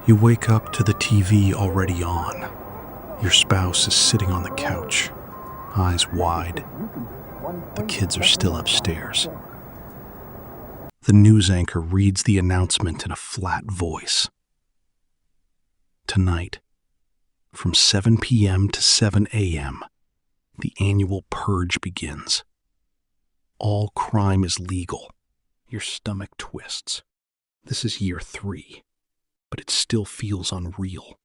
You wake up to the TV already on. Your spouse is sitting on the couch, eyes wide. The kids are still upstairs. The news anchor reads the announcement in a flat voice. Tonight, from 7 p.m. to 7 a.m., the annual Purge begins. All crime is legal. Your stomach twists. This is year 3, but it still feels unreal.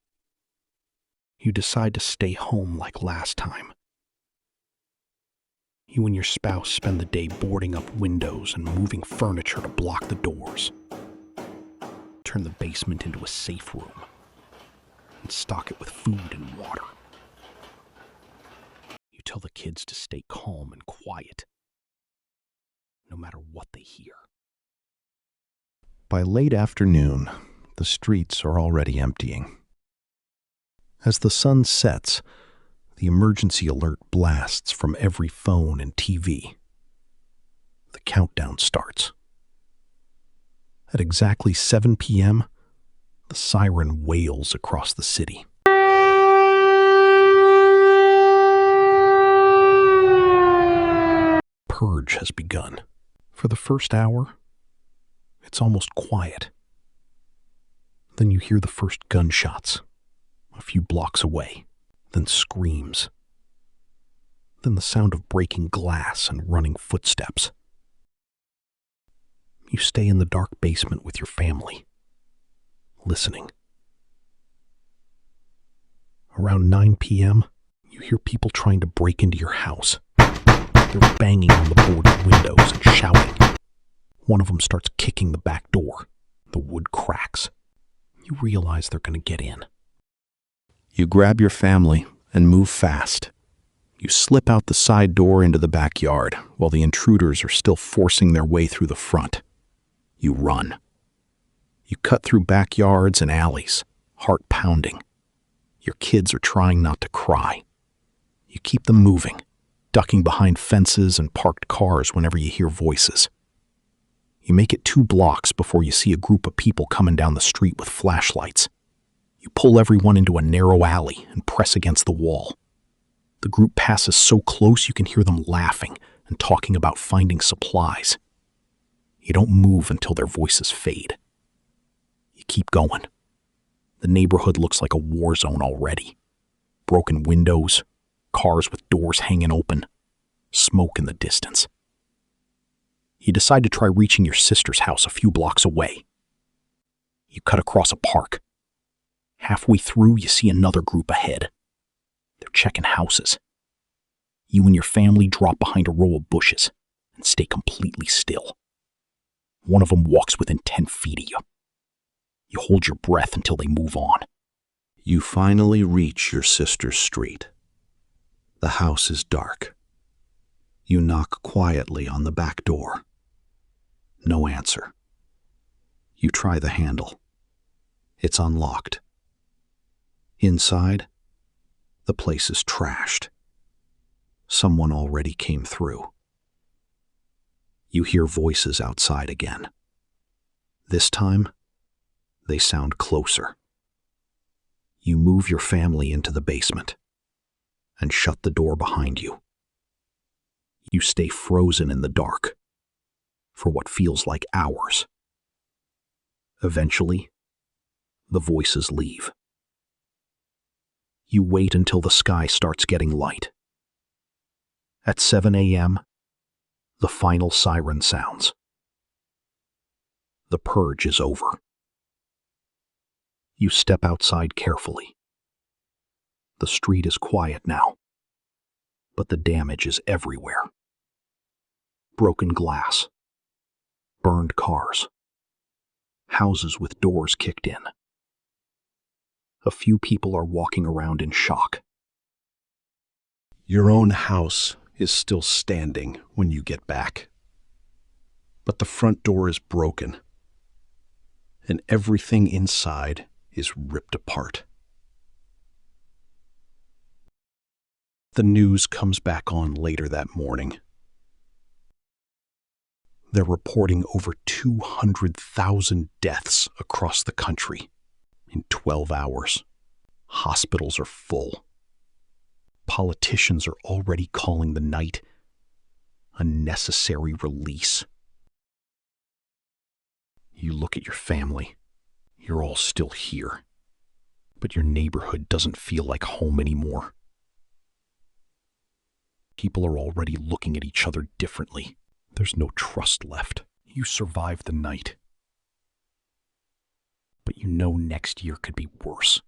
You decide to stay home like last time. You and your spouse spend the day boarding up windows and moving furniture to block the doors. Turn the basement into a safe room and stock it with food and water. You tell the kids to stay calm and quiet, no matter what they hear. By late afternoon, the streets are already emptying. As the sun sets, the emergency alert blasts from every phone and TV. The countdown starts. At exactly 7 p.m., the siren wails across the city. Purge has begun. For the first hour, it's almost quiet. Then you hear the first gunshots, a few blocks away, then screams. Then the sound of breaking glass and running footsteps. You stay in the dark basement with your family, listening. Around 9 p.m., you hear people trying to break into your house. They're banging on the boarded windows and shouting. One of them starts kicking the back door. The wood cracks. You realize they're going to get in. You grab your family and move fast. You slip out the side door into the backyard while the intruders are still forcing their way through the front. You run. You cut through backyards and alleys, heart pounding. Your kids are trying not to cry. You keep them moving, ducking behind fences and parked cars whenever you hear voices. You make it 2 blocks before you see a group of people coming down the street with flashlights. You pull everyone into a narrow alley and press against the wall. The group passes so close you can hear them laughing and talking about finding supplies. You don't move until their voices fade. You keep going. The neighborhood looks like a war zone already. Broken windows, cars with doors hanging open, smoke in the distance. You decide to try reaching your sister's house a few blocks away. You cut across a park. Halfway through, you see another group ahead. They're checking houses. You and your family drop behind a row of bushes and stay completely still. One of them walks within 10 feet of you. You hold your breath until they move on. You finally reach your sister's street. The house is dark. You knock quietly on the back door. No answer. You try the handle. It's unlocked. Inside, the place is trashed. Someone already came through. You hear voices outside again. This time, they sound closer. You move your family into the basement and shut the door behind you. You stay frozen in the dark for what feels like hours. Eventually, the voices leave. You wait until the sky starts getting light. At 7 a.m., the final siren sounds. The purge is over. You step outside carefully. The street is quiet now, but the damage is everywhere. Broken glass, burned cars, houses with doors kicked in. A few people are walking around in shock. Your own house is still standing when you get back, but the front door is broken, and everything inside is ripped apart. The news comes back on later that morning. They're reporting over 200,000 deaths across the country, In 12 hours, hospitals are full. Politicians are already calling the night a necessary release. You look at your family. You're all still here. But your neighborhood doesn't feel like home anymore. People are already looking at each other differently. There's no trust left. You survived the night. But you know next year could be worse.